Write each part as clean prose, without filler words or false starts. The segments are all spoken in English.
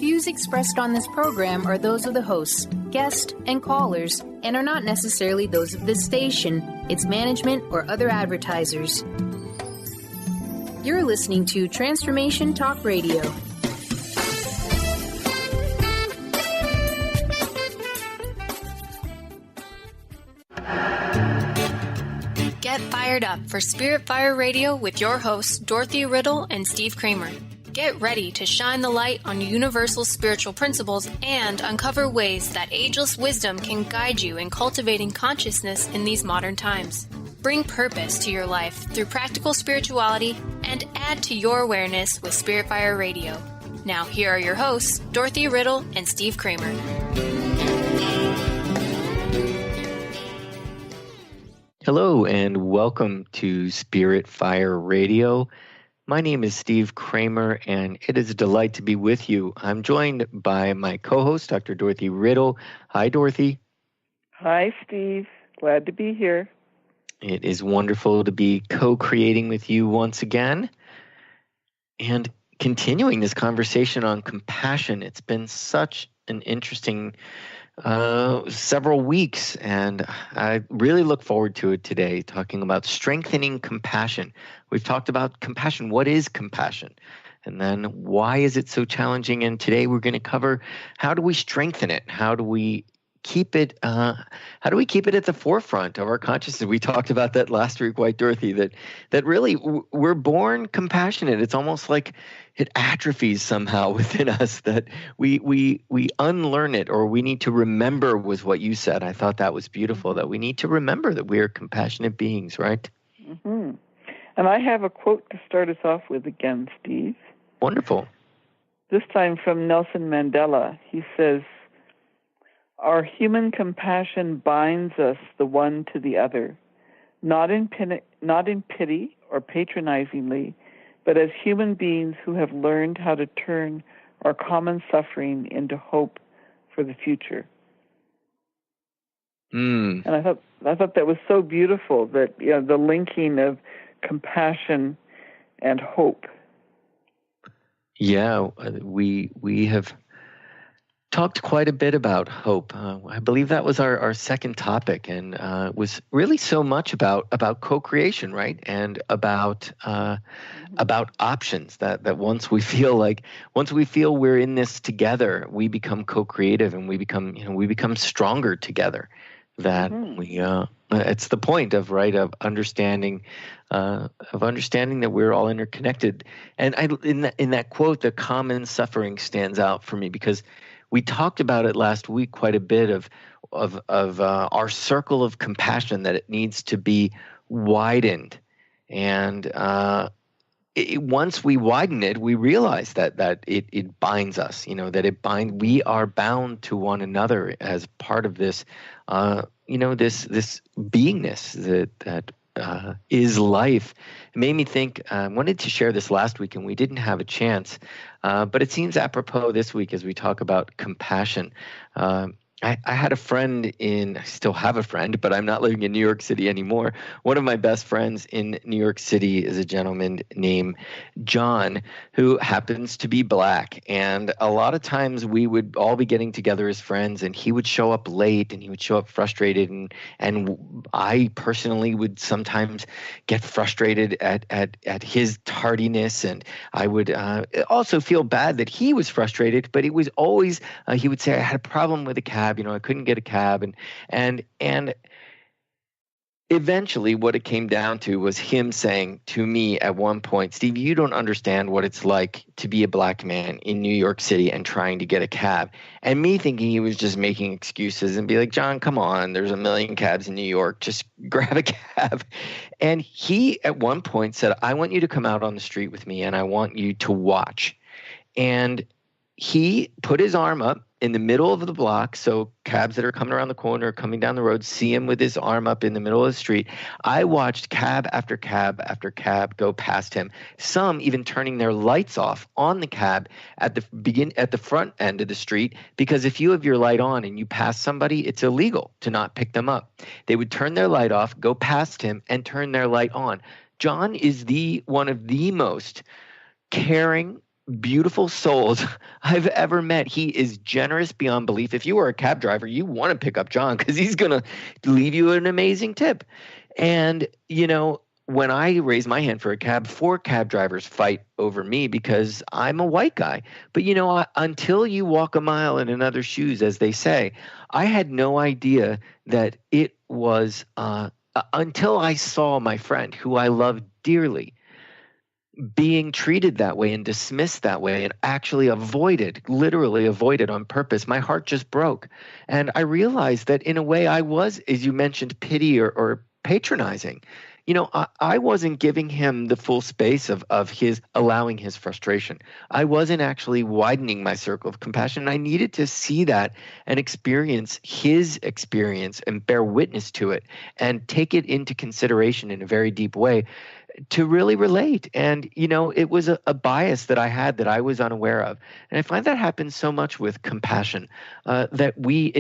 views expressed on this program are those of the hosts, guests, and callers, and are not necessarily those of this station, its management, or other advertisers. You're listening to Transformation Talk Radio. Get fired up for Spirit Fire Radio with your hosts, Dorothy, Riddle, and Steve Kramer. Get ready to shine the light on universal spiritual principles and uncover ways that ageless wisdom can guide you in cultivating consciousness in these modern times. Bring purpose to your life through practical spirituality and add to your awareness with Spirit Fire Radio. Now, here are your hosts, Dorothy, Riddle, and Steve Kramer. Hello and welcome to Spirit Fire Radio. My name is Steve Kramer and it is a delight to be with you. I'm joined by my co-host, Dr. Dorothy Riddle. Hi, Dorothy. Hi, Steve. Glad to be here. It is wonderful to be co-creating with you once again and continuing this conversation on compassion. It's been such an interesting several weeks, and I really look forward to it today, talking about strengthening compassion. We've talked about compassion. What is compassion? And then why is it so challenging? And today we're going to cover how do we strengthen it? How do we keep it at the forefront of our consciousness? We talked about that last week, White Dorothy, that really we're born compassionate. It's almost like it atrophies somehow within us, that we unlearn it, or we need to remember, was what you said. I thought that was beautiful, that we need to remember that we are compassionate beings, right? Mm-hmm. And I have a quote to start us off with again, Steve. Wonderful. This time from Nelson Mandela. He says, "Our human compassion binds us the one to the other, not in pity or patronizingly, but as human beings who have learned how to turn our common suffering into hope for the future." And I thought that was so beautiful, that the linking of compassion and hope. Yeah, we have talked quite a bit about hope. I believe that was our second topic, and was really so much about co-creation, right? And about options. That once we feel we're in this together, we become co-creative, and we become stronger together. That it's the point of understanding that we're all interconnected. And in that quote, the common suffering stands out for me, because we talked about it last week quite a bit of our circle of compassion, that it needs to be widened, and once we widen it, we realize that it binds us. We are bound to one another as part of this, this beingness that is life. It made me think, I wanted to share this last week and we didn't have a chance, but it seems apropos this week as we talk about compassion. I had a friend I still have a friend, but I'm not living in New York City anymore. One of my best friends in New York City is a gentleman named John, who happens to be Black. And a lot of times we would all be getting together as friends, and he would show up late and he would show up frustrated. And I personally would sometimes get frustrated at his tardiness. And I would also feel bad that he was frustrated, but it was always, he would say, I had a problem with a cab. I couldn't get a cab, and eventually what it came down to was him saying to me at one point, Steve, you don't understand what it's like to be a Black man in New York City and trying to get a cab. And me thinking he was just making excuses and be like, John, come on, there's a million cabs in New York, just grab a cab. And he at one point said, I want you to come out on the street with me and I want you to watch. And he put his arm up in the middle of the block, so cabs that are coming around the corner, coming down the road, see him with his arm up in the middle of the street. I watched cab after cab after cab go past him, some even turning their lights off on the cab at the front end of the street, because if you have your light on and you pass somebody, it's illegal to not pick them up. They would turn their light off, go past him, and turn their light on. John is one of the most caring, beautiful souls I've ever met. He is generous beyond belief. If you were a cab driver, you want to pick up John because he's going to leave you an amazing tip. And, when I raise my hand for a cab, 4 cab drivers fight over me because I'm a white guy. But, until you walk a mile in another's shoes, as they say, I had no idea that it was until I saw my friend, who I love dearly, being treated that way and dismissed that way and actually literally avoided on purpose. My heart just broke. And I realized that in a way I was, as you mentioned, pity or patronizing. I wasn't giving him the full space of his allowing his frustration. I wasn't actually widening my circle of compassion. I needed to see that and experience his experience and bear witness to it and take it into consideration in a very deep way to really relate. And, it was a bias that I had that I was unaware of. And I find that happens so much with compassion, that we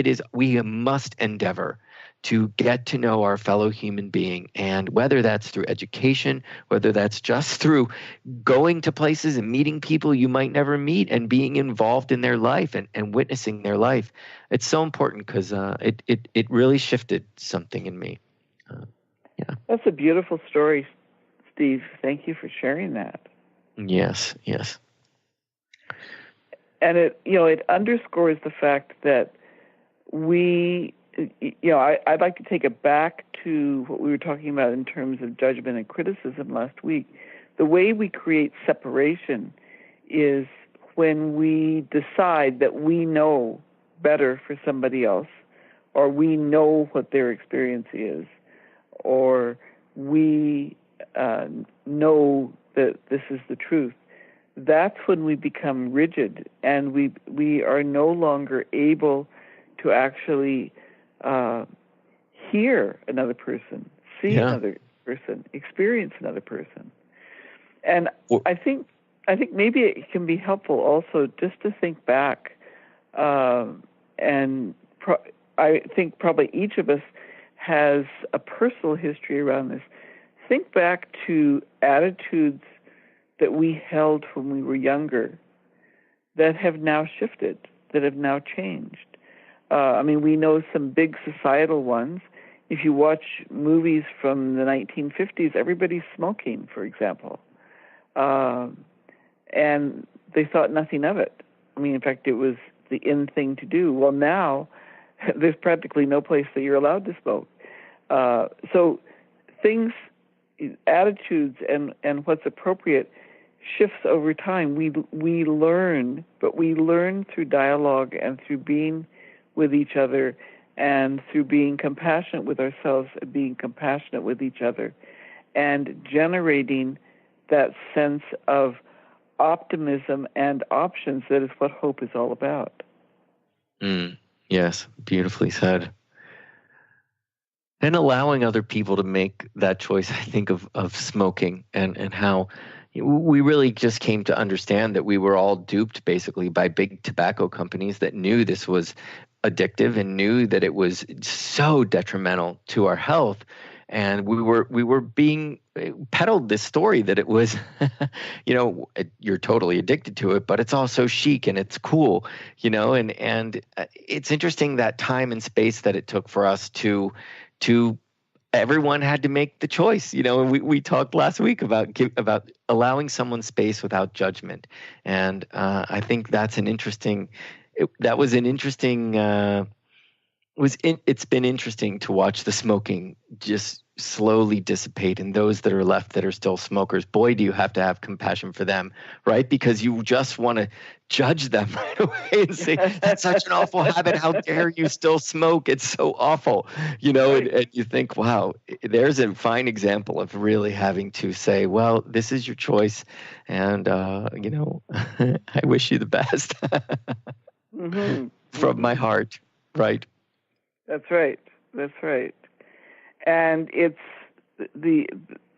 must endeavor to get to know our fellow human being. And whether that's through education, whether that's just through going to places and meeting people you might never meet and being involved in their life and witnessing their life, it's so important because it really shifted something in me. Yeah. That's a beautiful story, Steve. Thank you for sharing that. Yes. And it underscores the fact that I'd like to take it back to what we were talking about in terms of judgment and criticism last week. The way we create separation is when we decide that we know better for somebody else, or we know what their experience is, or we know that this is the truth. That's when we become rigid, and we are no longer able to actually hear another person, see another person, experience another person. And I think maybe it can be helpful also just to think back, and I think probably each of us has a personal history around this. Think back to attitudes that we held when we were younger that have now shifted, that have now changed. We know some big societal ones. If you watch movies from the 1950s, everybody's smoking, for example. And they thought nothing of it. In fact, it was the in thing to do. Well, now there's practically no place that you're allowed to smoke. So things, attitudes, and what's appropriate shifts over time. We learn, but we learn through dialogue and through being with each other and through being compassionate with ourselves and being compassionate with each other and generating that sense of optimism and options. That is what hope is all about. Yes, beautifully said. And allowing other people to make that choice, I think, of smoking and how we really just came to understand that we were all duped basically by big tobacco companies that knew this was addictive and knew that it was so detrimental to our health. And we were being peddled this story that it was, you're totally addicted to it, but it's also chic and it's cool, and it's interesting that time and space that it took for us to everyone had to make the choice, and we talked last week about allowing someone space without judgment. And I think that's it's been interesting to watch the smoking just slowly dissipate, and those that are left that are still smokers, boy, do you have to have compassion for them, right? Because you just want to judge them right away and say, that's such an awful habit. How dare you still smoke? It's so awful, and you think, wow, there's a fine example of really having to say, well, this is your choice. And, I wish you the best from my heart. Right. That's right. And it's the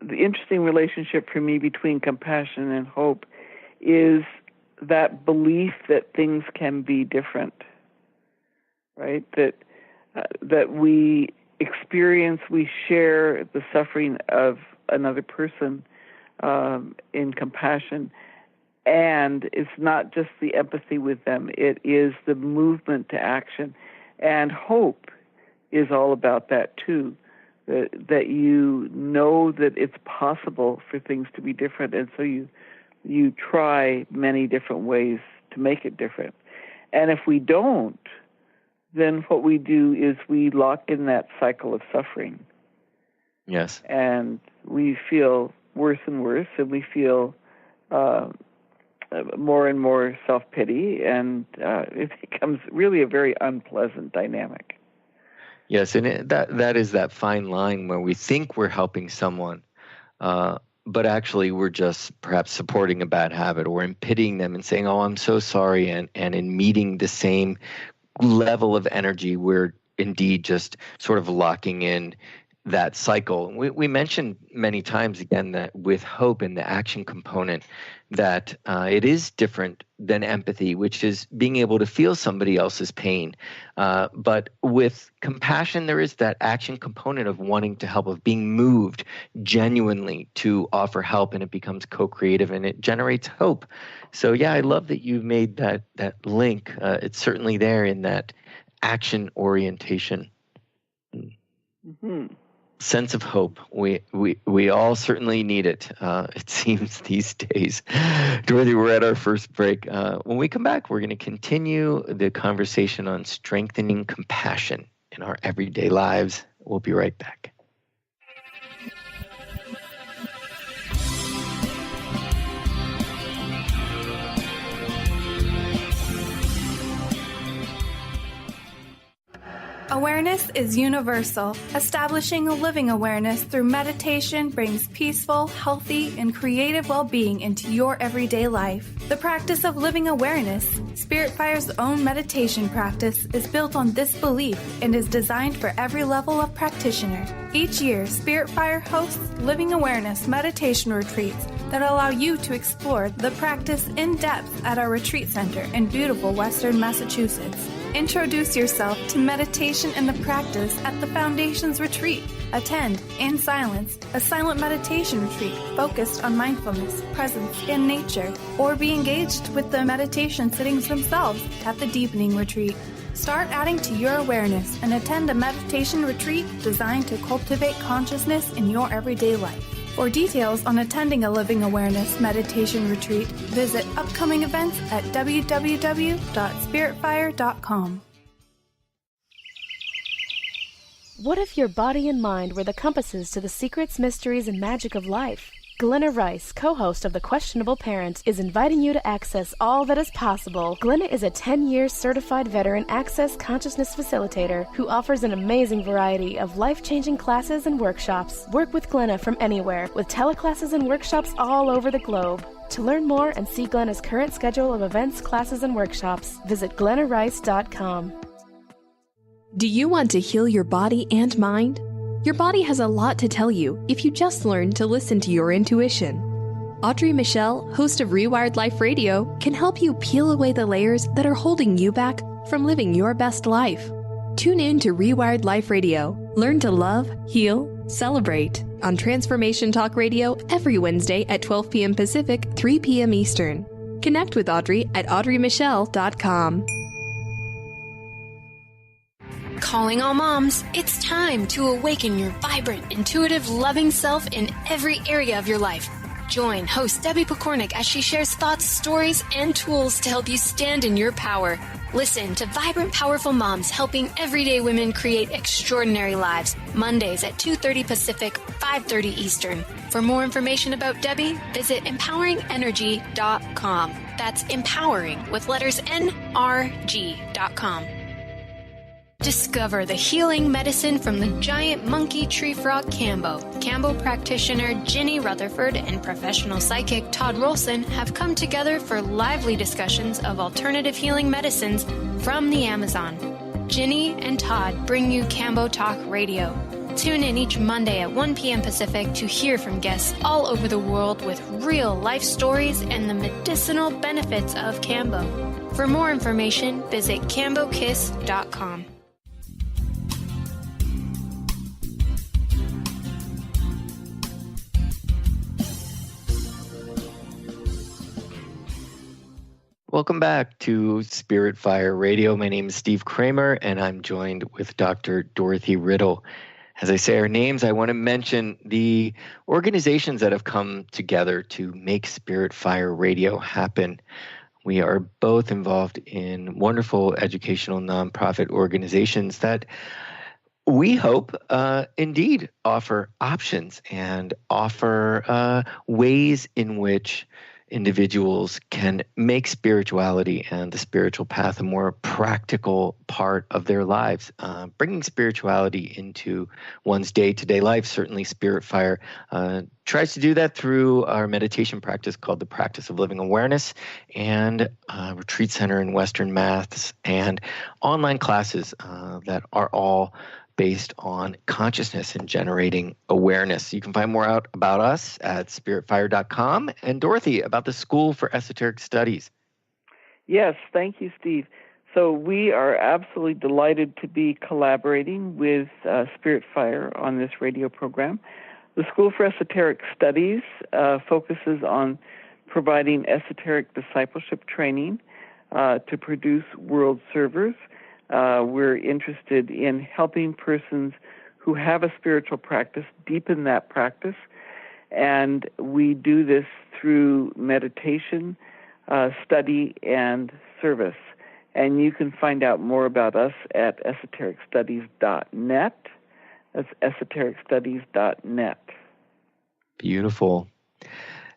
interesting relationship for me between compassion and hope is that belief that things can be different, right? That we experience, we share the suffering of another person in compassion, And it's not just the empathy with them, it is the movement to action. And hope is all about that too, that you know that it's possible for things to be different, and so you try many different ways to make it different. And if we don't, then what we do is we lock in that cycle of suffering. Yes. And we feel worse and worse, and we feel more and more self-pity, and it becomes really a very unpleasant dynamic. Yes, and that is that fine line where we think we're helping someone, but actually we're just perhaps supporting a bad habit, or in pitying them and saying, "Oh, I'm so sorry," and in meeting the same level of energy, we're indeed just sort of locking in that cycle. We mentioned many times again that with hope and the action component, that it is different than empathy, which is being able to feel somebody else's pain. But with compassion, there is that action component of wanting to help, of being moved genuinely to offer help, and it becomes co-creative and it generates hope. So yeah, I love that you've made that link. It's certainly there in that action orientation. Mm-hmm. Sense of hope. We all certainly need it, it seems, these days. Dorothy, we're at our first break. When we come back, we're going to continue the conversation on strengthening compassion in our everyday lives. We'll be right back. Awareness is universal. Establishing a living awareness through meditation brings peaceful, healthy, and creative well-being into your everyday life. The practice of living awareness, Spirit Fire's own meditation practice, is built on this belief and is designed for every level of practitioner. Each year, Spirit Fire hosts living awareness meditation retreats that allow you to explore the practice in depth at our retreat center in beautiful Western Massachusetts. Introduce yourself to meditation and the practice at the Foundation's retreat. Attend, in silence, a silent meditation retreat focused on mindfulness, presence, and nature, or be engaged with the meditation sittings themselves at the Deepening Retreat. Start adding to your awareness and attend a meditation retreat designed to cultivate consciousness in your everyday life. For details on attending a Living Awareness meditation retreat, visit upcoming events at www.spiritfire.com. What if your body and mind were the compasses to the secrets, mysteries, and magic of life? Glenna Rice, co-host of The Questionable Parent, is inviting you to access all that is possible. Glenna is a 10-year certified veteran access consciousness facilitator who offers an amazing variety of life-changing classes and workshops. Work with Glenna from anywhere, with teleclasses and workshops all over the globe. To learn more and see Glenna's current schedule of events, classes, and workshops, visit glennarice.com. Do you want to heal your body and mind? Your body has a lot to tell you if you just learn to listen to your intuition. Audrey Michelle, host of Rewired Life Radio, can help you peel away the layers that are holding you back from living your best life. Tune in to Rewired Life Radio. Learn to love, heal, celebrate on Transformation Talk Radio every Wednesday at 12 p.m. Pacific, 3 p.m. Eastern. Connect with Audrey at audreymichelle.com. Calling all moms, it's time to awaken your vibrant, intuitive, loving self in every area of your life. Join host Debbie Pokornik as she shares thoughts, stories, and tools to help you stand in your power. Listen to Vibrant, Powerful Moms helping everyday women create extraordinary lives. Mondays at 2:30 Pacific, 5:30 Eastern. For more information about Debbie, visit empoweringenergy.com. That's empowering with letters NRG.com. Discover the healing medicine from the giant monkey tree frog Cambo. Cambo practitioner Ginny Rutherford and professional psychic Todd Rolson have come together for lively discussions of alternative healing medicines from the Amazon. Ginny and Todd bring you Cambo Talk Radio. Tune in each Monday at 1 p.m. Pacific to hear from guests all over the world with real life stories and the medicinal benefits of Cambo. For more information, visit cambokiss.com. Welcome back to Spirit Fire Radio. My name is Steve Kramer, and I'm joined with Dr. Dorothy Riddle. As I say our names, I want to mention the organizations that have come together to make Spirit Fire Radio happen. We are both involved in wonderful educational nonprofit organizations that we hope indeed offer options and offer ways in which individuals can make spirituality and the spiritual path a more practical part of their lives. Bringing spirituality into one's day-to-day life, certainly Spirit Fire tries to do that through our meditation practice called the Practice of Living Awareness, and Retreat Center in Western Mass, and online classes that are all based on consciousness and generating awareness. You can find more out about us at spiritfire.com. And Dorothy, about the School for Esoteric Studies. Yes, thank you, Steve. So we are absolutely delighted to be collaborating with Spirit Fire on this radio program. The School for Esoteric Studies focuses on providing esoteric discipleship training to produce world servers. We're interested in helping persons who have a spiritual practice deepen that practice, and we do this through meditation, study, and service. And you can find out more about us at esotericstudies.net. That's esotericstudies.net. Beautiful.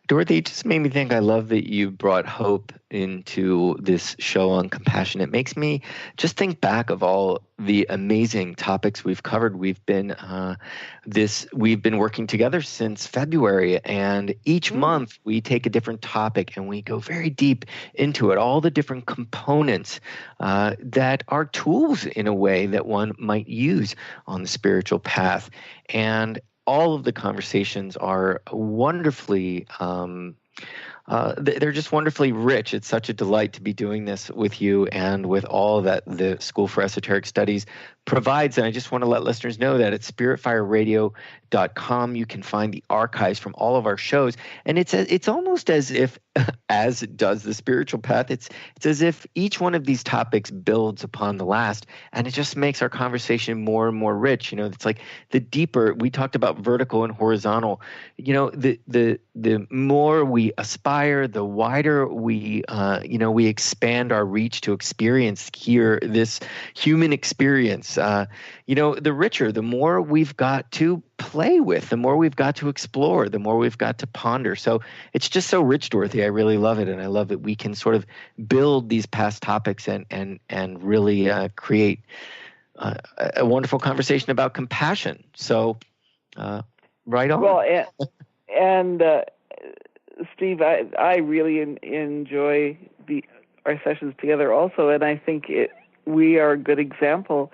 Dorothy, it just made me think, I love that you brought hope into this show on compassion. It makes me just think back of all the amazing topics we've covered. We've been working together since February, and each month we take a different topic and we go very deep into it, all the different components that are tools in a way that one might use on the spiritual path. And all of the conversations are wonderfully, they're just wonderfully rich. It's such a delight to be doing this with you and with all that the School for Esoteric Studies provides. And I just want to let listeners know that at spiritfireradio.com you can find the archives from all of our shows. And it's almost as if, as does the spiritual path, it's as if each one of these topics builds upon the last, and it just makes our conversation more and more rich. It's like the deeper we talked about vertical and horizontal, the more we aspire, the wider we expand our reach to experience here, this human experience. The richer, the more we've got to play with, the more we've got to explore, the more we've got to ponder. So it's just so rich, Dorothy. I really love it. And I love that we can sort of build these past topics and really create a wonderful conversation about compassion. So right on. Well, and Steve, I really enjoy our sessions together also, and I think we are a good example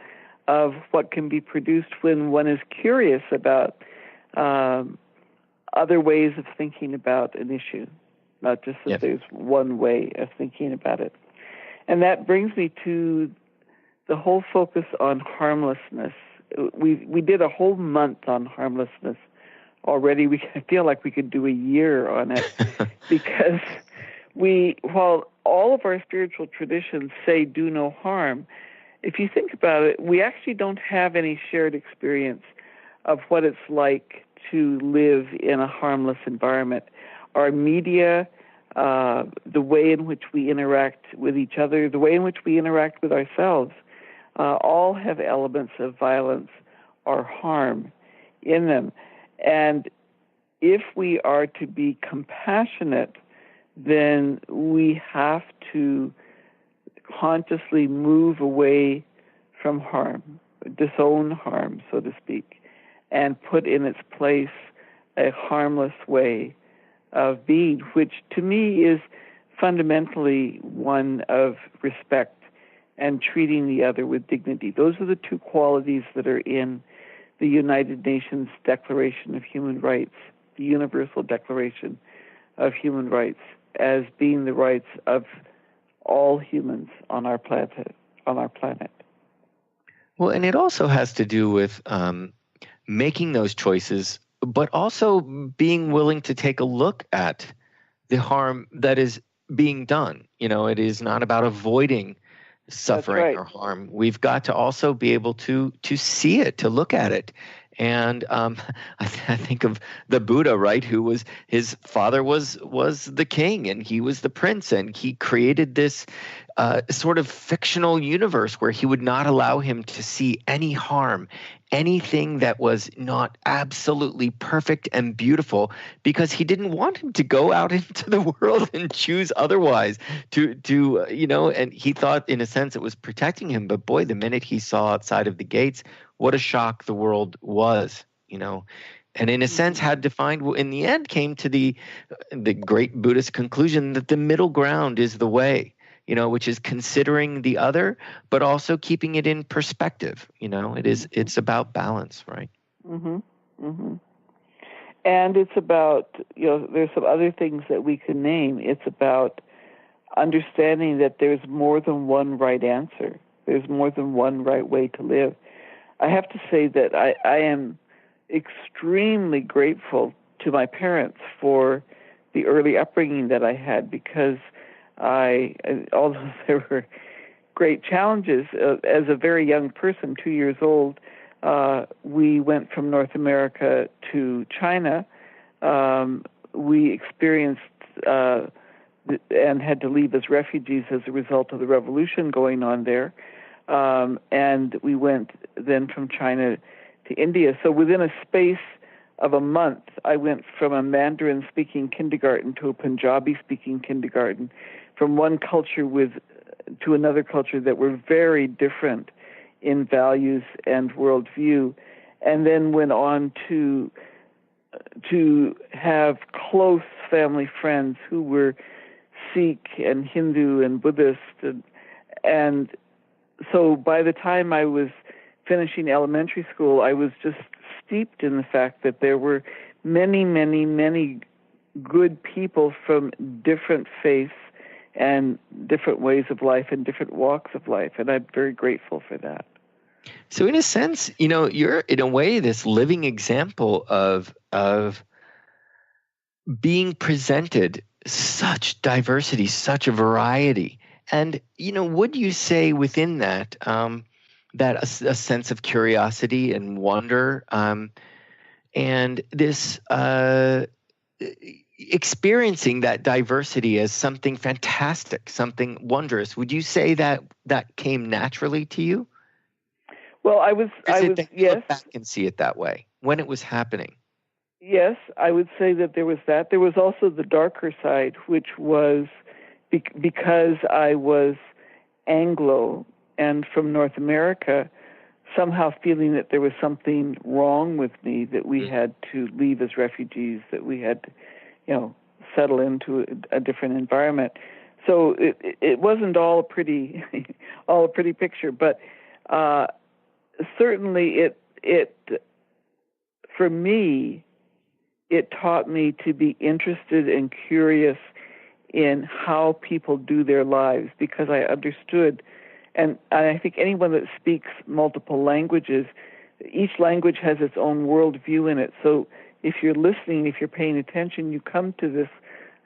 of what can be produced when one is curious about other ways of thinking about an issue, not just that there's one way of thinking about it. And that brings me to the whole focus on harmlessness. We did a whole month on harmlessness already. I feel like we could do a year on it because while all of our spiritual traditions say do no harm, if you think about it, we actually don't have any shared experience of what it's like to live in a harmless environment. Our media, the way in which we interact with each other, the way in which we interact with ourselves, all have elements of violence or harm in them. And if we are to be compassionate, then we have to consciously move away from harm, disown harm, so to speak, and put in its place a harmless way of being, which to me is fundamentally one of respect and treating the other with dignity. Those are the two qualities that are in the United Nations Declaration of Human Rights, the Universal Declaration of Human Rights, as being the rights of all humans on our planet. Well, and it also has to do with making those choices, but also being willing to take a look at the harm that is being done. It is not about avoiding suffering or harm. We've got to also be able to see it, to look at it. And I think of the Buddha, right? Who was, his father was the king, and he was the prince, and he created this sort of fictional universe where he would not allow him to see any harm, anything that was not absolutely perfect and beautiful, because he didn't want him to go out into the world and choose otherwise. And he thought, in a sense, it was protecting him. But boy, the minute he saw outside of the gates, what a shock the world was, and in a sense had to find, in the end, came to the great Buddhist conclusion that the middle ground is the way, which is considering the other, but also keeping it in perspective. It's about balance, right? Mm-hmm. Mm-hmm. And it's about, there's some other things that we can name. It's about understanding that there's more than one right answer. There's more than one right way to live. I have to say that I am extremely grateful to my parents for the early upbringing that I had, because although there were great challenges, as a very young person, 2 years old, we went from North America to China. We experienced and had to leave as refugees as a result of the revolution going on there. And we went then from China to India. So within a space of a month, I went from a Mandarin-speaking kindergarten to a Punjabi-speaking kindergarten, from one culture to another culture that were very different in values and worldview, and then went on to have close family friends who were Sikh and Hindu and Buddhist, and so by the time I was finishing elementary school, I was just steeped in the fact that there were many, many, many good people from different faiths and different ways of life and different walks of life, and I'm very grateful for that. So in a sense, you're in a way this living example of being presented such diversity, such a variety. And, would you say within that, that a sense of curiosity and wonder, and this experiencing that diversity as something fantastic, something wondrous, would you say that came naturally to you? Well, I was yes. Look back and see it that way when it was happening. Yes, I would say that there was that. There was also the darker side, which was because I was Anglo and from North America, somehow feeling that there was something wrong with me, that we had to leave as refugees, that we had to, settle into a different environment. So it wasn't all a pretty picture, but certainly it for me, it taught me to be interested and curious in how people do their lives, because I understood, and I think anyone that speaks multiple languages, each language has its own worldview in it. So if you're listening, if you're paying attention, you come to this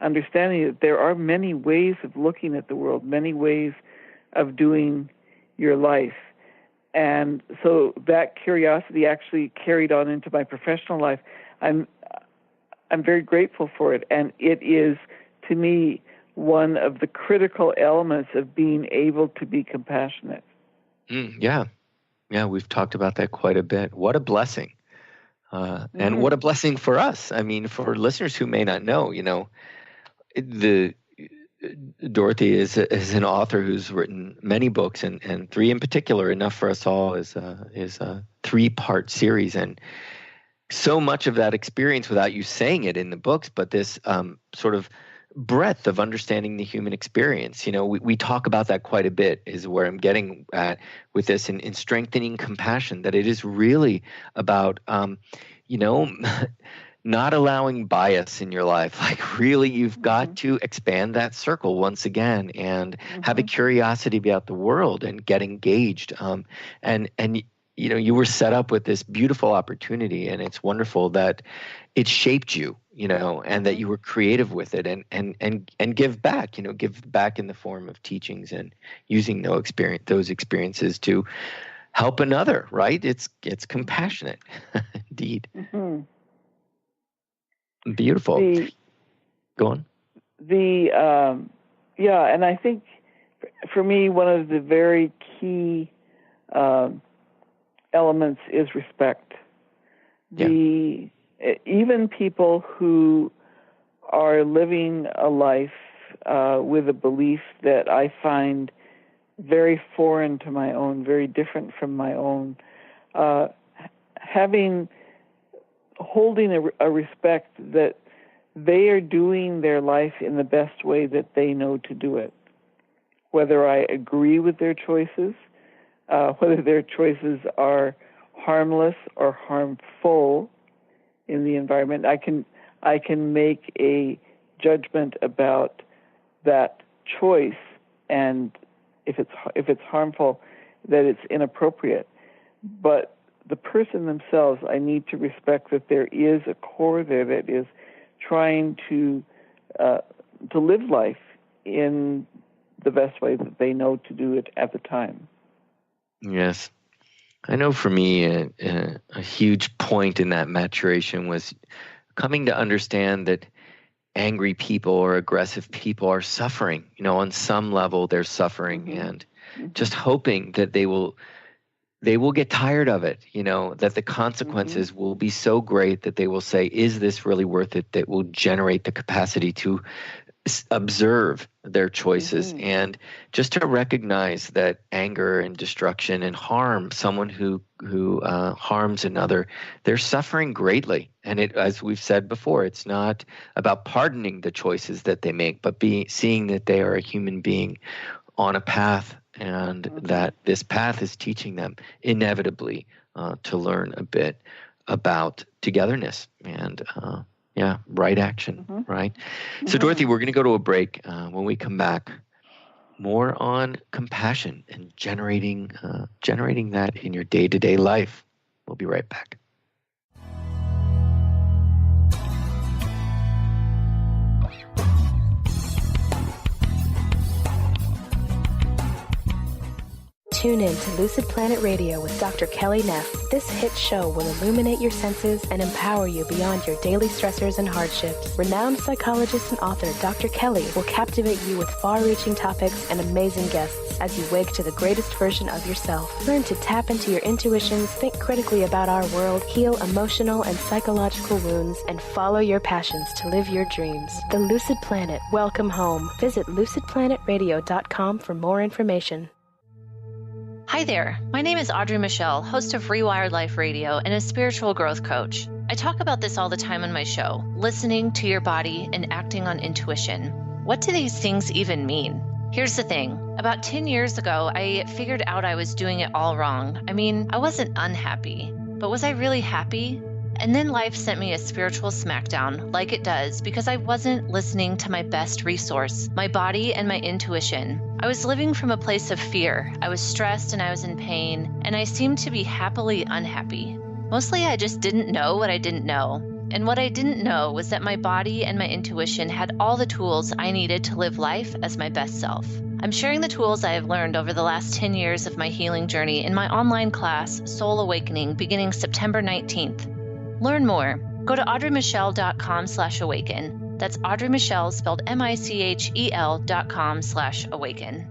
understanding that there are many ways of looking at the world, many ways of doing your life. And so that curiosity actually carried on into my professional life. I'm very grateful for it, and it is, to me, one of the critical elements of being able to be compassionate. Yeah, we've talked about that quite a bit. What a blessing. And what a blessing for us. I mean, for listeners who may not know, Dorothy is an author who's written many books, and three in particular, Enough for Us All, is a 3-part series. And so much of that experience, without you saying it in the books, but this sort of breadth of understanding the human experience. We talk about that quite a bit, is where I'm getting at with this, in strengthening compassion, that it is really about, not allowing bias in your life. Like, really, you've got to expand that circle once again, and have a curiosity about the world and get engaged. And you were set up with this beautiful opportunity, and it's wonderful that it shaped you, and that you were creative with it, and give back, give back in the form of teachings and using those experiences to help another, right? It's compassionate. Indeed. Mm-hmm. Beautiful. Go on. And I think for me, one of the very key elements is respect. Even people who are living a life with a belief that I find very foreign to my own, very different from my own, holding a respect that they are doing their life in the best way that they know to do it. Whether I agree with their choices, whether their choices are harmless or harmful in the environment, I can make a judgment about that choice, and if it's harmful, that it's inappropriate. But the person themselves, I need to respect that there is a core there that is trying to live life in the best way that they know to do it at the time. Yes. I know for me, a huge point in that maturation was coming to understand that angry people or aggressive people are suffering. On some level, they're suffering, and just hoping that they will get tired of it, that the consequences will be so great that they will say, is this really worth it? That will generate the capacity to observe their choices, and just to recognize that anger and destruction and harm, someone who harms another, they're suffering greatly. And as we've said before, it's not about pardoning the choices that they make, but seeing that they are a human being on a path, and that this path is teaching them inevitably to learn a bit about togetherness and right action, right? So, Dorothy, we're going to go to a break. When we come back, more on compassion and generating that in your day-to-day life. We'll be right back. Tune in to Lucid Planet Radio with Dr. Kelly Neff. This hit show will illuminate your senses and empower you beyond your daily stressors and hardships. Renowned psychologist and author Dr. Kelly will captivate you with far-reaching topics and amazing guests as you wake to the greatest version of yourself. Learn to tap into your intuitions, think critically about our world, heal emotional and psychological wounds, and follow your passions to live your dreams. The Lucid Planet. Welcome home. Visit lucidplanetradio.com for more information. Hi there, my name is Audrey Michelle, host of Rewired Life Radio and a spiritual growth coach. I talk about this all the time on my show, listening to your body and acting on intuition. What do these things even mean? Here's the thing. About 10 years ago, I figured out I was doing it all wrong. I mean, I wasn't unhappy, but was I really happy? And then life sent me a spiritual smackdown, like it does, because I wasn't listening to my best resource, my body and my intuition. I was living from a place of fear. I was stressed and I was in pain, and I seemed to be happily unhappy. Mostly I just didn't know what I didn't know. And what I didn't know was that my body and my intuition had all the tools I needed to live life as my best self. I'm sharing the tools I have learned over the last 10 years of my healing journey in my online class, Soul Awakening, beginning September 19th. Learn more. Go to audreymichelle.com/awaken. That's Audrey Michelle, spelled MICHEL.com/awaken.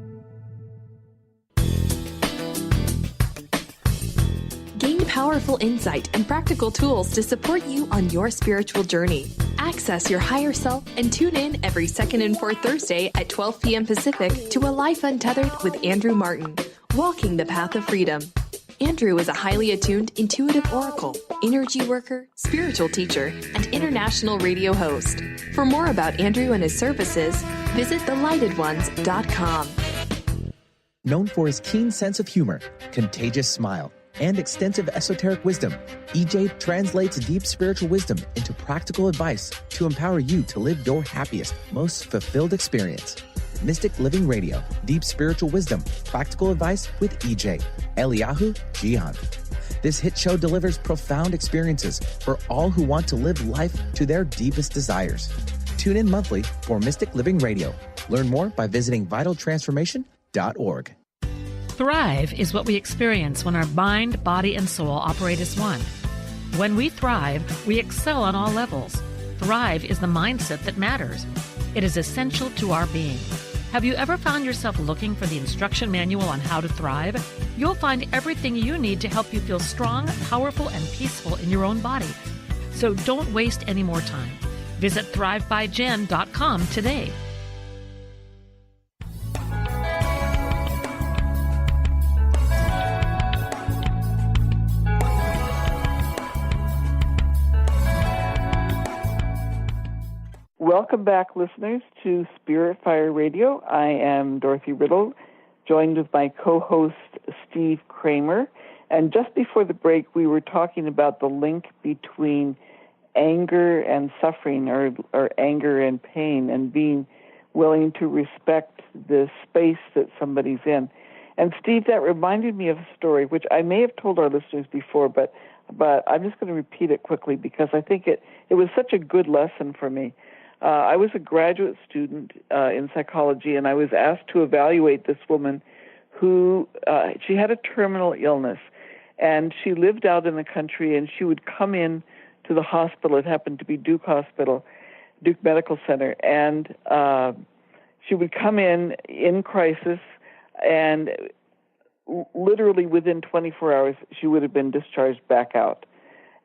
Gain powerful insight and practical tools to support you on your spiritual journey. Access your higher self and tune in every second and fourth Thursday at 12 p.m. Pacific to A Life Untethered with Andrew Martin, Walking the Path of Freedom. Andrew is a highly attuned, intuitive oracle, energy worker, spiritual teacher, and international radio host. For more about Andrew and his services, visit thelightedones.com. Known for his keen sense of humor, contagious smile, and extensive esoteric wisdom, EJ translates deep spiritual wisdom into practical advice to empower you to live your happiest, most fulfilled experience. Mystic Living Radio, Deep Spiritual Wisdom, Practical Advice with EJ, Eliyahu Jihan. This hit show delivers profound experiences for all who want to live life to their deepest desires. Tune in monthly for Mystic Living Radio. Learn more by visiting vitaltransformation.org. Thrive is what we experience when our mind, body, and soul operate as one. When we thrive, we excel on all levels. Thrive is the mindset that matters. It is essential to our being. Have you ever found yourself looking for the instruction manual on how to thrive? You'll find everything you need to help you feel strong, powerful, and peaceful in your own body. So don't waste any more time. Visit thrivebyjen.com today. Welcome back, listeners, to Spirit Fire Radio. I am Dorothy Riddle, joined with my co-host, Steve Kramer. And just before the break, we were talking about the link between anger and suffering, or anger and pain, and being willing to respect the space that somebody's in. And Steve, that reminded me of a story, which I may have told our listeners before, but I'm just going to repeat it quickly because I think it was such a good lesson for me. I was a graduate student in psychology, and I was asked to evaluate this woman who, she had a terminal illness, and she lived out in the country, and she would come in to the hospital. It happened to be Duke Hospital, Duke Medical Center, and she would come in crisis, and literally within 24 hours, she would have been discharged back out.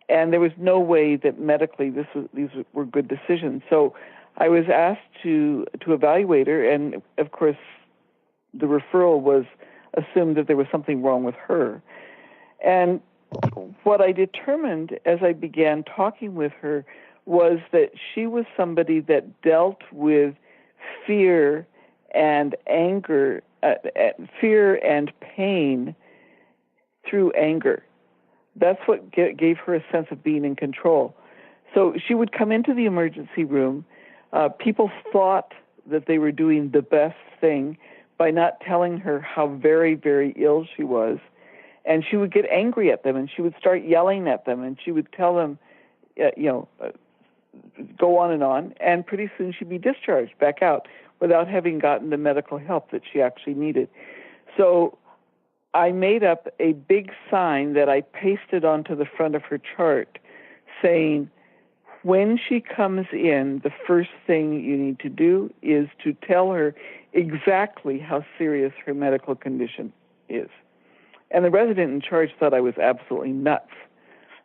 And there was no way that medically these were good decisions. So I was asked to evaluate her, and of course the referral was assumed that there was something wrong with her. And what I determined as I began talking with her was that she was somebody that dealt with fear and anger, fear and pain through anger. That's what gave her a sense of being in control. So she would come into the emergency room. People thought that they were doing the best thing by not telling her how very, very ill she was. And she would get angry at them, and she would start yelling at them, and she would tell them, go on, and pretty soon she'd be discharged back out without having gotten the medical help that she actually needed. So I made up a big sign that I pasted onto the front of her chart saying, when she comes in, the first thing you need to do is to tell her exactly how serious her medical condition is. And the resident in charge thought I was absolutely nuts.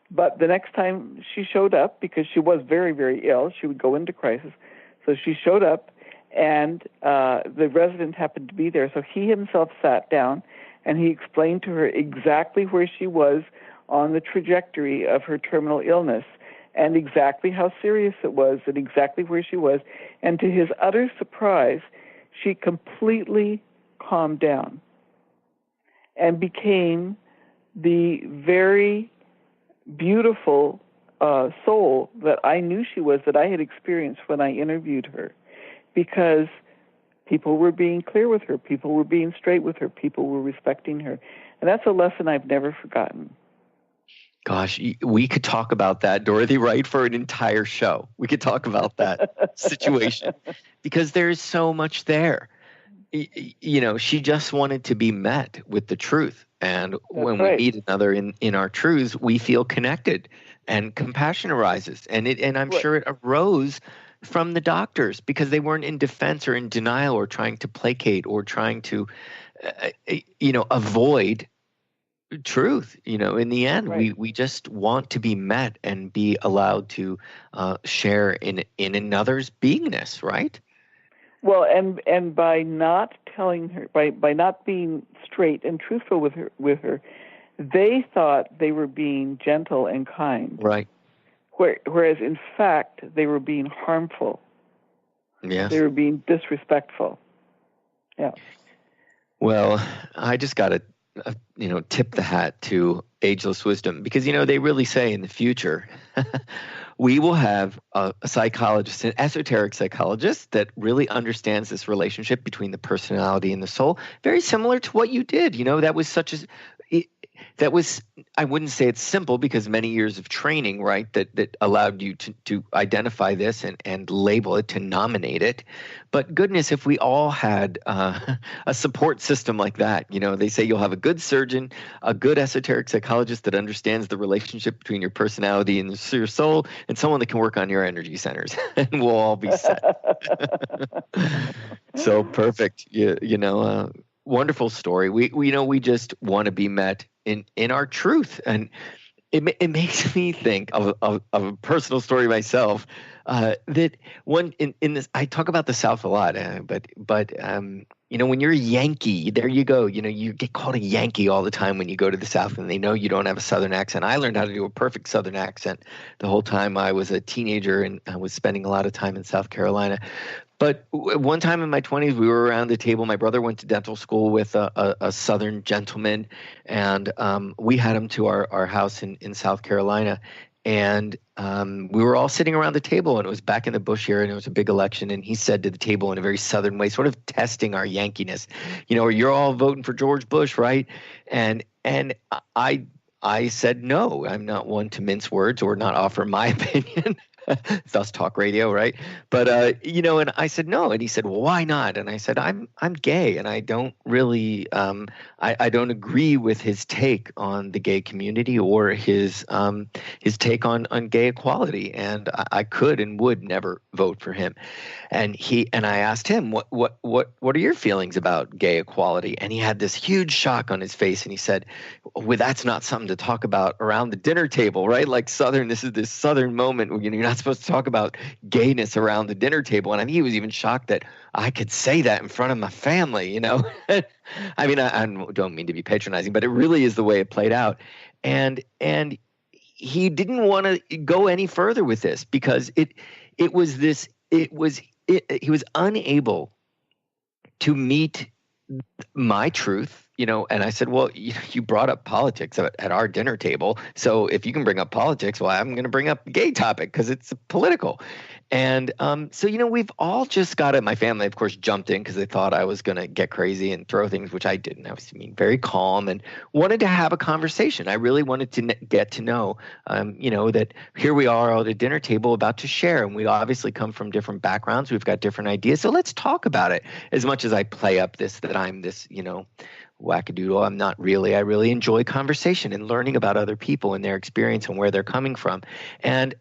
But the next time she showed up, because she was very, very ill, she would go into crisis. So she showed up, and the resident happened to be there. So he himself sat down, and he explained to her exactly where she was on the trajectory of her terminal illness, and exactly how serious it was, and exactly where she was. And to his utter surprise, she completely calmed down and became the very beautiful soul that I knew she was, that I had experienced when I interviewed her, because people were being clear with her, people were being straight with her, people were respecting her. And that's a lesson I've never forgotten. Gosh, we could talk about that, Dorothy, right, for an entire show. We could talk about that situation because there's so much there. You know, she just wanted to be met with the truth. And when we meet another in our truths, we feel connected, and compassion arises. And I'm sure it arose from the doctors because they weren't in defense or in denial or trying to placate or trying to, avoid truth. In the end, we just want to be met and be allowed to share in another's beingness, right? Well, and by not telling her, by not being straight and truthful with her, they thought they were being gentle and kind. Right. Whereas in fact they were being harmful. Yes. They were being disrespectful. Yeah. Well, I just got to tip the hat to Ageless Wisdom because they really say in the future we will have a psychologist, an esoteric psychologist that really understands this relationship between the personality and the soul, very similar to what you did. That was such a that was, I wouldn't say it's simple because many years of training, right, that allowed you to identify this and label it, to nominate it. But goodness, if we all had a support system like that, they say you'll have a good surgeon, a good esoteric psychologist that understands the relationship between your personality and your soul, and someone that can work on your energy centers, and we'll all be set. So perfect. Wonderful story. We just want to be met in our truth, and it makes me think of a personal story myself. That one in this, I talk about the South a lot, but when you're a Yankee, there you go. You get called a Yankee all the time when you go to the South, and they know you don't have a Southern accent. I learned how to do a perfect Southern accent the whole time I was a teenager, and I was spending a lot of time in South Carolina. But one time in my 20s, we were around the table. My brother went to dental school with a Southern gentleman, and we had him to our house in South Carolina. And we were all sitting around the table, and it was back in the Bush era, and it was a big election. And he said to the table in a very Southern way, sort of testing our Yankiness, you're all voting for George Bush, right? And I said, no, I'm not one to mince words or not offer my opinion. Thus talk radio, right? But and I said no, and he said, well, why not? And I said, I'm gay, and I don't really I don't agree with his take on the gay community or his take on gay equality, and I could and would never vote for him. And I asked him, what are your feelings about gay equality? And he had this huge shock on his face, and he said, well, that's not something to talk about around the dinner table, right? Like this is this Southern moment where you're not supposed to talk about gayness around the dinner table. And I think he was even shocked that I could say that in front of my family, I mean, I don't mean to be patronizing, but it really is the way it played out. And he didn't want to go any further with this because he was unable to meet my truth, and I said, well, you brought up politics at our dinner table. So if you can bring up politics, well, I'm going to bring up the gay topic because it's political. And so, we've all just got it. My family, of course, jumped in because they thought I was going to get crazy and throw things, which I didn't. I was very calm and wanted to have a conversation. I really wanted to get to know, that here we are at a dinner table about to share. And we obviously come from different backgrounds. We've got different ideas. So let's talk about it. As much as I play up that I'm this, wackadoodle, I'm not really. I really enjoy conversation and learning about other people and their experience and where they're coming from. And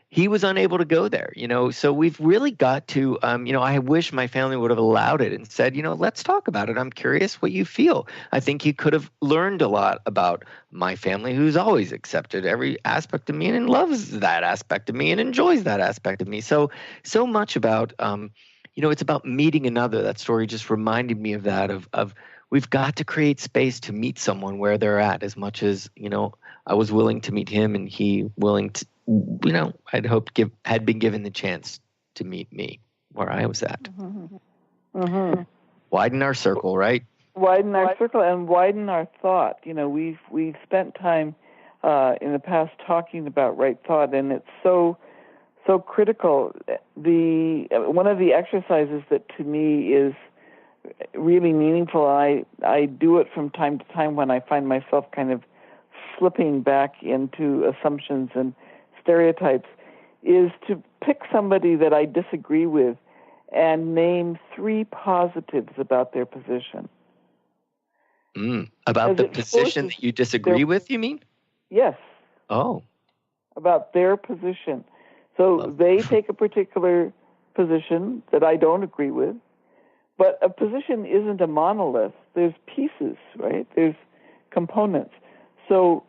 he was unable to go there, so we've really got to, I wish my family would have allowed it and said, let's talk about it. I'm curious what you feel. I think he could have learned a lot about my family, who's always accepted every aspect of me and loves that aspect of me and enjoys that aspect of me. So much about, it's about meeting another. That story just reminded me of that, of we've got to create space to meet someone where they're at, as much as, I was willing to meet him and he willing to, I'd hoped had been given the chance to meet me where I was at. Mm-hmm. Mm-hmm. Widen our circle, right? Widen our circle and widen our thought. We've spent time in the past talking about right thought, and it's so critical. One of the exercises that to me is really meaningful, I do it from time to time when I find myself kind of slipping back into assumptions and stereotypes, is to pick somebody that I disagree with and name 3 positives about their position. About the position that you disagree with, you mean? Yes. Oh. About their position. So they take a particular position that I don't agree with, but a position isn't a monolith. There's pieces, right? There's components. So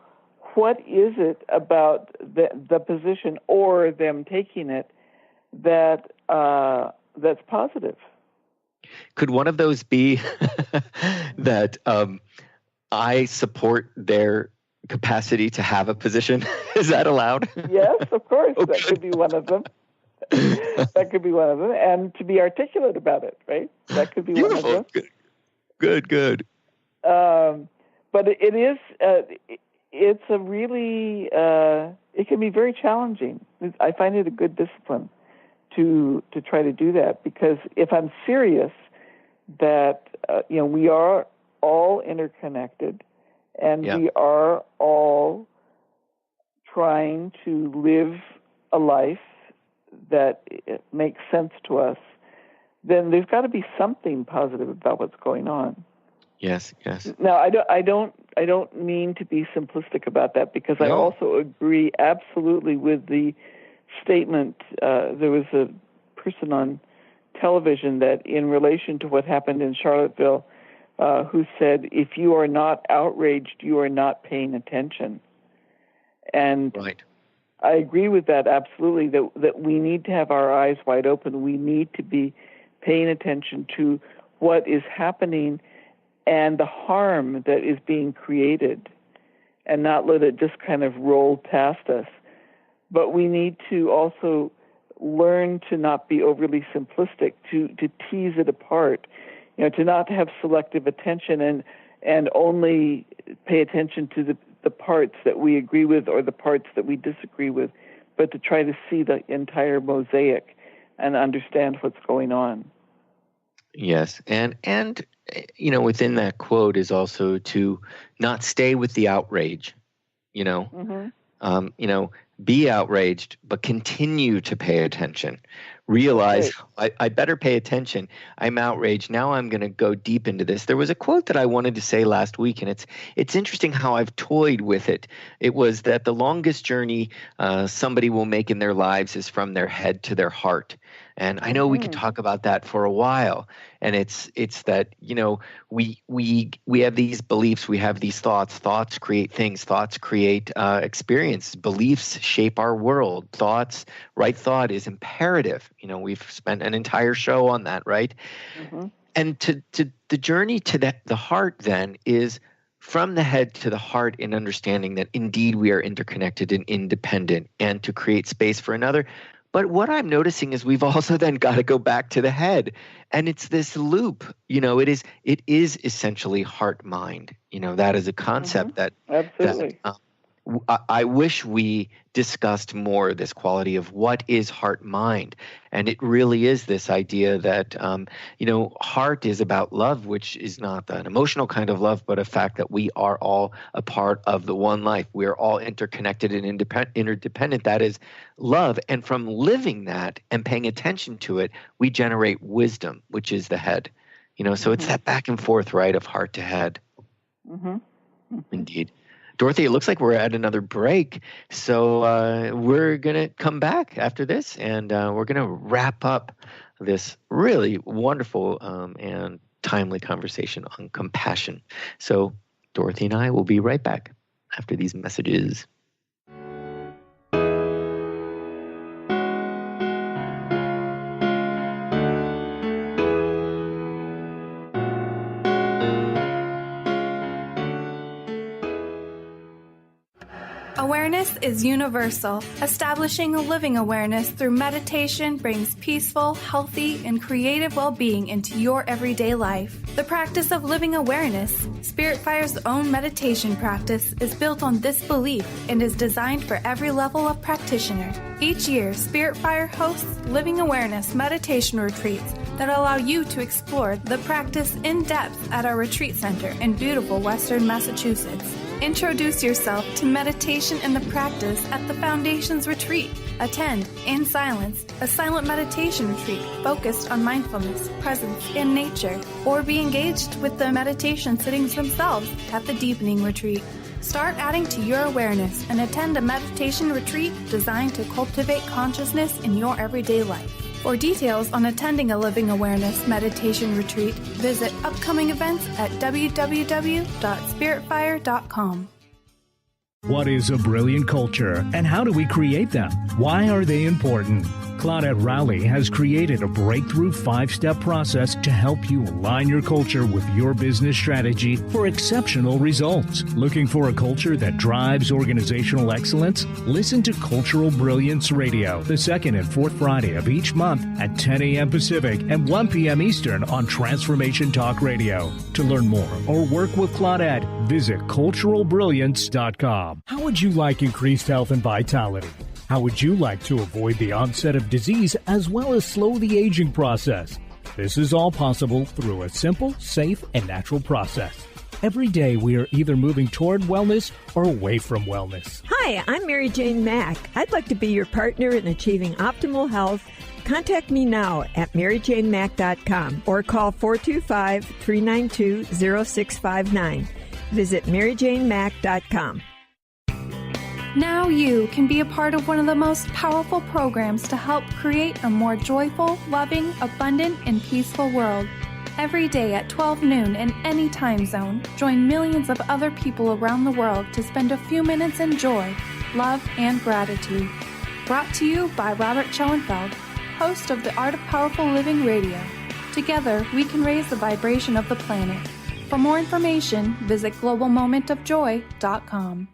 what is it about the position or them taking it that's positive? Could one of those be that I support their capacity to have a position? Is that allowed? Yes, of course. Okay. That could be one of them. That could be one of them. And to be articulate about it, right? That could be Beautiful. One of them. Good. But it is... it's a really, it can be very challenging. I find it a good discipline to try to do that, because if I'm serious that, we are all interconnected and we are all trying to live a life that makes sense to us, then there's got to be something positive about what's going on. Yes. Now, I don't mean to be simplistic about that, because I also agree absolutely with the statement. There was a person on television that, in relation to what happened in Charlottesville, who said, "If you are not outraged, you are not paying attention." And I agree with that absolutely. That we need to have our eyes wide open. We need to be paying attention to what is happening and the harm that is being created, and not let it just kind of roll past us. But we need to also learn to not be overly simplistic, to tease it apart, to not have selective attention and only pay attention to the parts that we agree with or the parts that we disagree with, but to try to see the entire mosaic and understand what's going on. Yes, and within that quote is also to not stay with the outrage, be outraged, but continue to pay attention. Realize, I better pay attention. I'm outraged. Now I'm going to go deep into this. There was a quote that I wanted to say last week, and it's interesting how I've toyed with it. It was that the longest journey somebody will make in their lives is from their head to their heart. And I know we could talk about that for a while. And it's that, we have these beliefs, we have these thoughts. Thoughts create things. Thoughts create experience. Beliefs shape our world. Right thought is imperative. We've spent an entire show on that, right? Mm-hmm. And to the journey to the heart then is from the head to the heart, in understanding that indeed we are interconnected and independent, and to create space for another. But what I'm noticing is we've also then got to go back to the head, and it's this loop. It is essentially heart-mind. That is a concept that absolutely. I wish we discussed more this quality of what is heart-mind, and it really is this idea that heart is about love, which is not an emotional kind of love, but a fact that we are all a part of the one life. We are all interconnected and interdependent. That is love, and from living that and paying attention to it, we generate wisdom, which is the head. So it's that back and forth, right, of heart to head. Mm-hmm. Indeed. Dorothy, it looks like we're at another break, so we're going to come back after this, and we're going to wrap up this really wonderful and timely conversation on compassion. So Dorothy and I will be right back after these messages. Awareness is universal. Establishing a living awareness through meditation brings peaceful, healthy, and creative well-being into your everyday life. The practice of living awareness, Spirit Fire's own meditation practice, is built on this belief and is designed for every level of practitioner. Each year, Spirit Fire hosts living awareness meditation retreats that allow you to explore the practice in depth at our retreat center in beautiful Western Massachusetts. Introduce yourself to meditation and the practice at the Foundation's retreat. Attend, in silence, a silent meditation retreat focused on mindfulness, presence, and nature, or be engaged with the meditation sittings themselves at the Deepening Retreat. Start adding to your awareness and attend a meditation retreat designed to cultivate consciousness in your everyday life. For details on attending a Living Awareness meditation retreat, visit upcoming events at www.spiritfire.com. What is a brilliant culture, and how do we create them? Why are they important? Claudette Rowley has created a breakthrough 5-step process to help you align your culture with your business strategy for exceptional results. Looking for a culture that drives organizational excellence? Listen to Cultural Brilliance Radio, the second and fourth Friday of each month at 10 a.m. Pacific and 1 p.m. Eastern on Transformation Talk Radio. To learn more or work with Claudette, visit culturalbrilliance.com. How would you like increased health and vitality? How would you like to avoid the onset of disease as well as slow the aging process? This is all possible through a simple, safe, and natural process. Every day we are either moving toward wellness or away from wellness. Hi, I'm Mary Jane Mack. I'd like to be your partner in achieving optimal health. Contact me now at maryjanemack.com or call 425-392-0659. Visit maryjanemack.com. Now you can be a part of one of the most powerful programs to help create a more joyful, loving, abundant, and peaceful world. Every day at 12 noon in any time zone, join millions of other people around the world to spend a few minutes in joy, love, and gratitude. Brought to you by Robert Schoenfeld, host of The Art of Powerful Living Radio. Together, we can raise the vibration of the planet. For more information, visit globalmomentofjoy.com.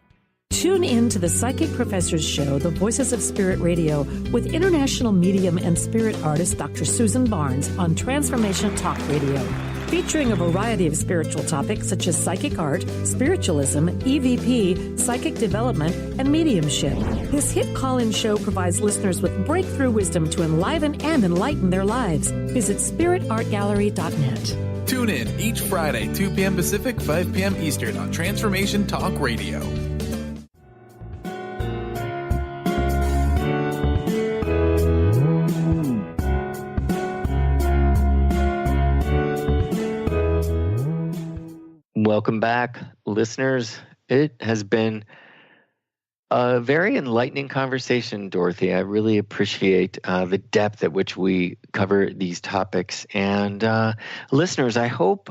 Tune in to the Psychic Professors Show, The Voices of Spirit Radio, with international medium and spirit artist Dr. Susan Barnes on Transformational Talk Radio, featuring a variety of spiritual topics such as psychic art, spiritualism, EVP, psychic development, and mediumship. This hit call-in show provides listeners with breakthrough wisdom to enliven and enlighten their lives. Visit spiritartgallery.net. Tune in each Friday, 2 p.m. Pacific, 5 p.m. Eastern on Transformation Talk Radio. Welcome back, listeners. It has been a very enlightening conversation, Dorothy. I really appreciate the depth at which we cover these topics. And listeners, I hope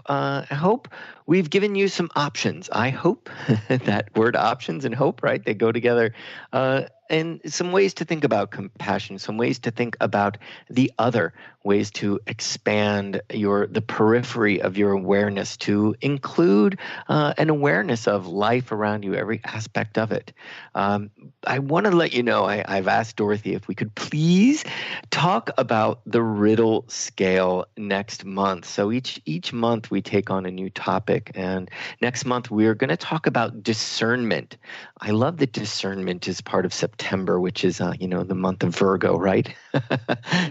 we've given you some options. I hope that word options and hope, right? They go together. And some ways to think about compassion, some ways to think about the other, ways to expand the periphery of your awareness to include an awareness of life around you, every aspect of it. I want to let you know, I've asked Dorothy if we could please talk about the Riddle scale next month. So each month we take on a new topic, and next month we're going to talk about discernment. I love that discernment is part of September, which is the month of Virgo, right?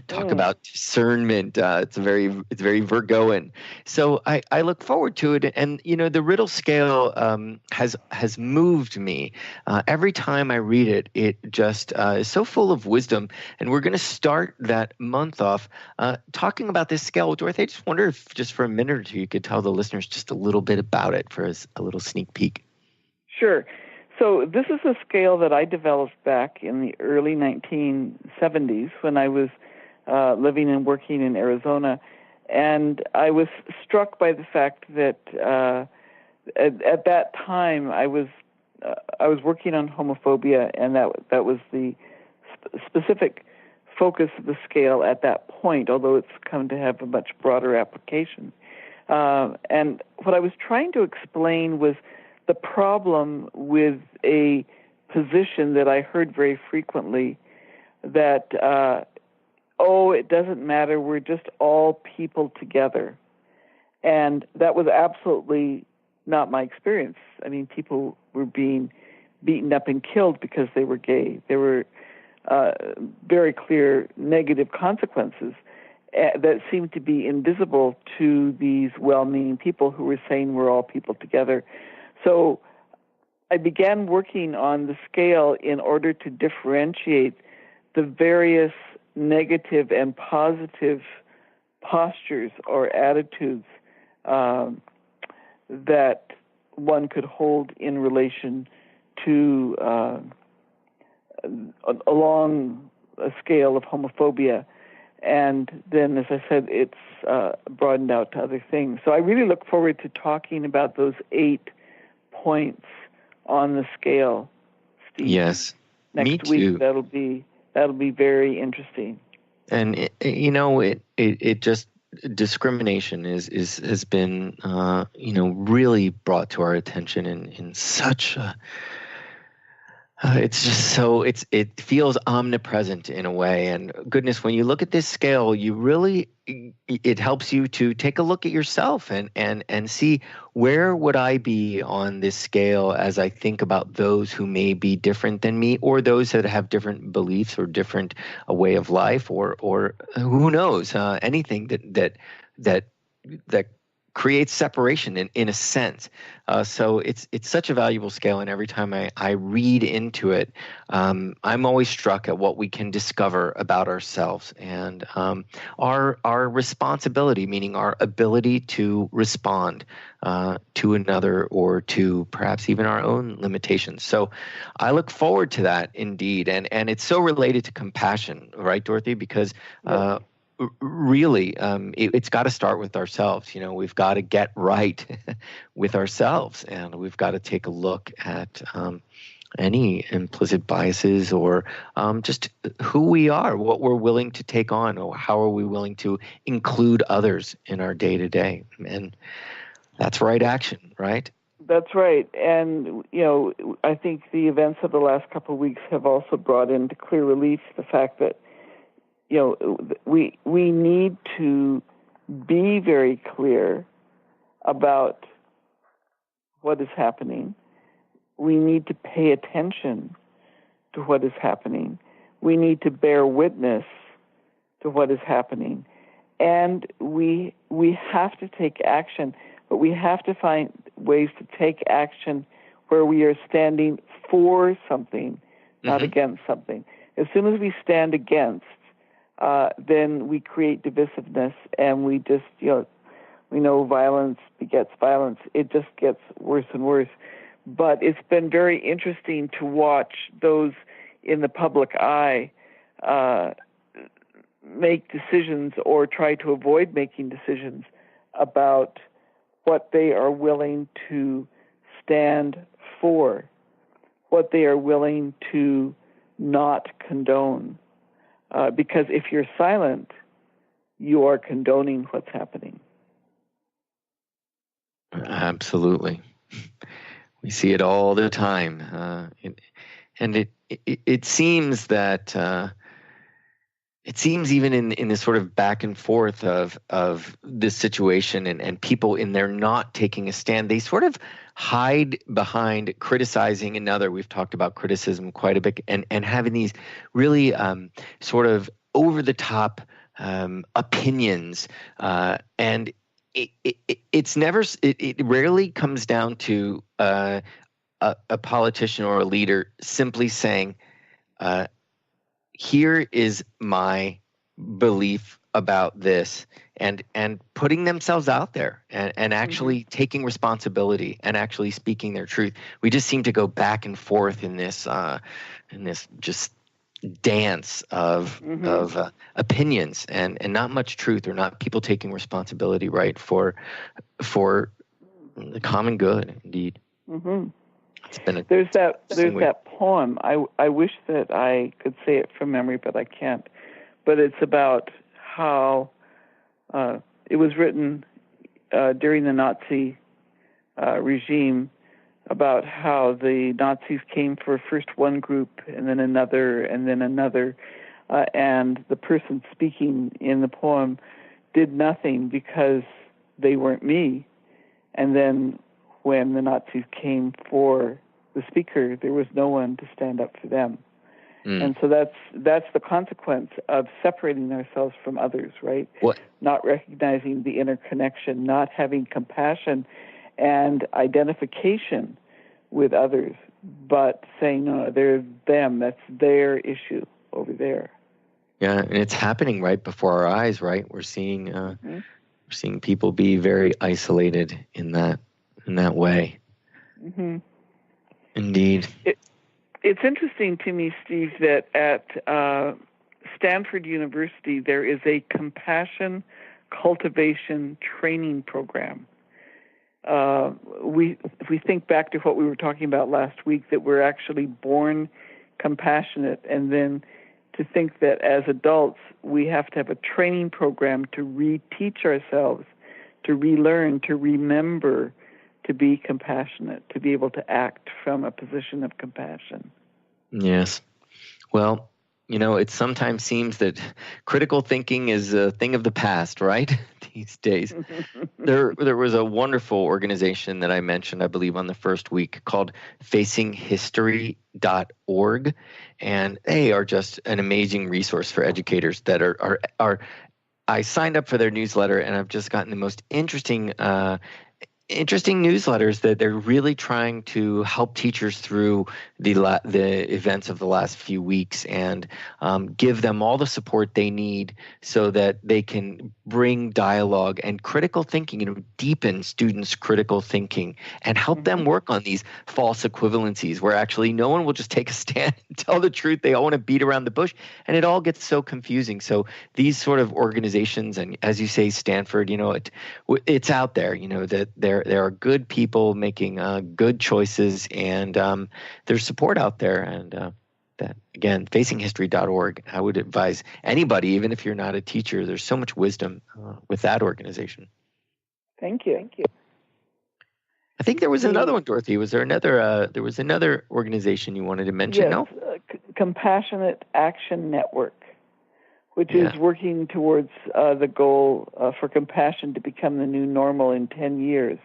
Talk about discernment. It's very Virgoan. So I look forward to it. And the Riddle scale has moved me. Every time I read it, it just is so full of wisdom. And we're going to start that month off talking about this scale. Dorothy, I just wonder if just for a minute or two you could tell the listeners just a little bit about it for us, a little sneak peek. Sure. So this is a scale that I developed back in the early 1970s when I was living and working in Arizona. And I was struck by the fact that at that time I was working on homophobia, and that was the specific focus of the scale at that point, although it's come to have a much broader application. And what I was trying to explain was the problem with a position that I heard very frequently that, it doesn't matter, we're just all people together. And that was absolutely not my experience. I mean, people were being beaten up and killed because they were gay. There were very clear negative consequences that seemed to be invisible to these well-meaning people who were saying we're all people together. So I began working on the scale in order to differentiate the various negative and positive postures or attitudes that one could hold in relation to along a scale of homophobia. And then, as I said, it's broadened out to other things. So I really look forward to talking about those 8 points on the scale, Steve. Yes, next me week. too. That'll be very interesting. And it just discrimination has been really brought to our attention in such a. It's just so it feels omnipresent in a way. And goodness, when you look at this scale, it helps you to take a look at yourself and see where would I be on this scale as I think about those who may be different than me, or those that have different beliefs or different a way of life, or who knows, anything that creates separation in a sense. So it's such a valuable scale, and every time I read into it, I'm always struck at what we can discover about ourselves and our responsibility, meaning our ability to respond to another or to perhaps even our own limitations. So I look forward to that indeed, and it's so related to compassion, right, Dorothy? Because really, it's got to start with ourselves. We've got to get right with ourselves, and we've got to take a look at any implicit biases or just who we are, what we're willing to take on, or how are we willing to include others in our day-to-day. And that's right action, right? That's right. And, I think the events of the last couple of weeks have also brought into clear relief the fact that we need to be very clear about what is happening. We need to pay attention to what is happening. We need to bear witness to what is happening. And we have to take action, but we have to find ways to take action where we are standing for something, not against something. As soon as we stand against, then we create divisiveness, and we just, we know violence begets violence. It just gets worse and worse. But it's been very interesting to watch those in the public eye make decisions or try to avoid making decisions about what they are willing to stand for, what they are willing to not condone. Because if you're silent, you are condoning what's happening. Absolutely. We see it all the time. And it seems that it seems even in this sort of back and forth of this situation and people in there not taking a stand, they sort of hide behind criticizing another. We've talked about criticism quite a bit, and having these really sort of over-the-top opinions, and it rarely comes down to a politician or a leader simply saying, here is my belief about this, and putting themselves out there and actually taking responsibility and actually speaking their truth. We just seem to go back and forth in this just dance of opinions and not much truth, or not people taking responsibility, right, for the common good. Indeed. It's been there's that poem. I wish that I could say it from memory, but I can't. But it's about how it was written during the Nazi regime, about how the Nazis came for first one group and then another and then another, and the person speaking in the poem did nothing because they weren't me. And then when the Nazis came for the speaker, there was no one to stand up for them. And so that's the consequence of separating ourselves from others, right? What? Not recognizing the interconnection, not having compassion and identification with others, but saying, no, they're them, that's their issue over there. Yeah, and it's happening right before our eyes, right? We're seeing people be very isolated in that way. Indeed. It's interesting to me, Steve, that at Stanford University there is a compassion cultivation training program. If we think back to what we were talking about last week, that we're actually born compassionate, and then to think that as adults we have to have a training program to reteach ourselves, to relearn, to remember to be compassionate, to be able to act from a position of compassion. Yes. Well, it sometimes seems that critical thinking is a thing of the past, right? These days. There was a wonderful organization that I mentioned, I believe, on the first week called facinghistory.org. And they are just an amazing resource for educators that are I signed up for their newsletter, and I've just gotten the most interesting newsletters that they're really trying to help teachers through the events of the last few weeks and give them all the support they need so that they can bring dialogue and critical thinking, deepen students' critical thinking and help them work on these false equivalencies where actually no one will just take a stand and tell the truth. They all want to beat around the bush, and it all gets so confusing. So these sort of organizations, and as you say, Stanford, it's out there, that there are good people making good choices, and there's support out there. And that, again, facinghistory.org, I would advise anybody, even if you're not a teacher, there's so much wisdom with that organization. Thank you. I think there was another one, Dorothy. Was there another? There was another organization you wanted to mention, yes, no? Compassionate Action Network, which is working towards the goal for compassion to become the new normal in 10 years.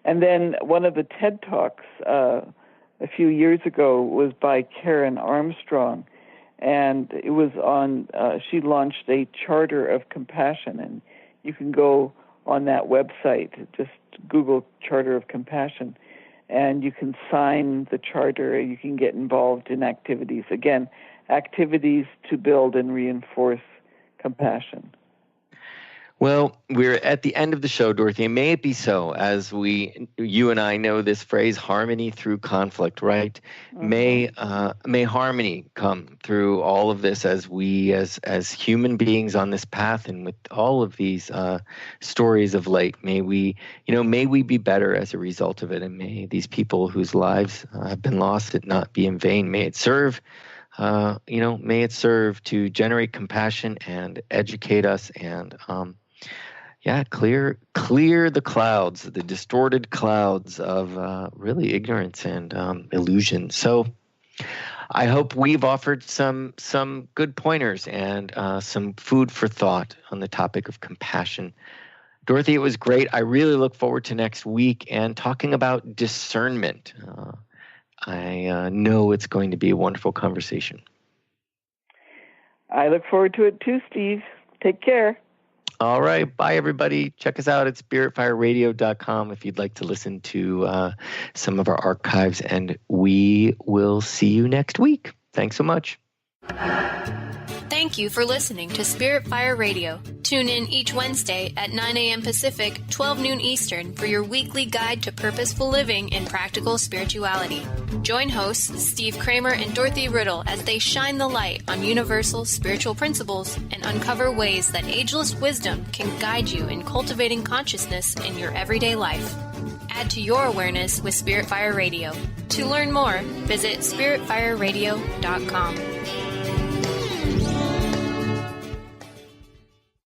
And then one of the TED Talks a few years ago was by Karen Armstrong, and it was on, she launched a charter of compassion, and you can go on that website, just Google Charter of Compassion, and you can sign the charter, you can get involved in activities. Again, activities to build and reinforce compassion. Well, we're at the end of the show, Dorothy, and may it be so, as you and I know this phrase, harmony through conflict, right? Mm-hmm. May harmony come through all of this as we, as human beings on this path, and with all of these stories of late, may we be better as a result of it, and may these people whose lives have been lost it not be in vain. May it serve. May it serve to generate compassion and educate us and, clear the clouds, the distorted clouds of really ignorance and illusion. So I hope we've offered some good pointers and some food for thought on the topic of compassion. Dorothy, it was great. I really look forward to next week and talking about discernment. I know it's going to be a wonderful conversation. I look forward to it too, Steve. Take care. All right. Bye, everybody. Check us out at spiritfireradio.com if you'd like to listen to some of our archives, and we will see you next week. Thanks so much. Thank you for listening to Spirit Fire Radio. Tune in each Wednesday at 9 a.m. Pacific, 12 noon Eastern for your weekly guide to purposeful living and practical spirituality. Join hosts Steve Kramer and Dorothy Riddle as they shine the light on universal spiritual principles and uncover ways that ageless wisdom can guide you in cultivating consciousness in your everyday life. Add to your awareness with Spirit Fire Radio. To learn more, visit spiritfireradio.com.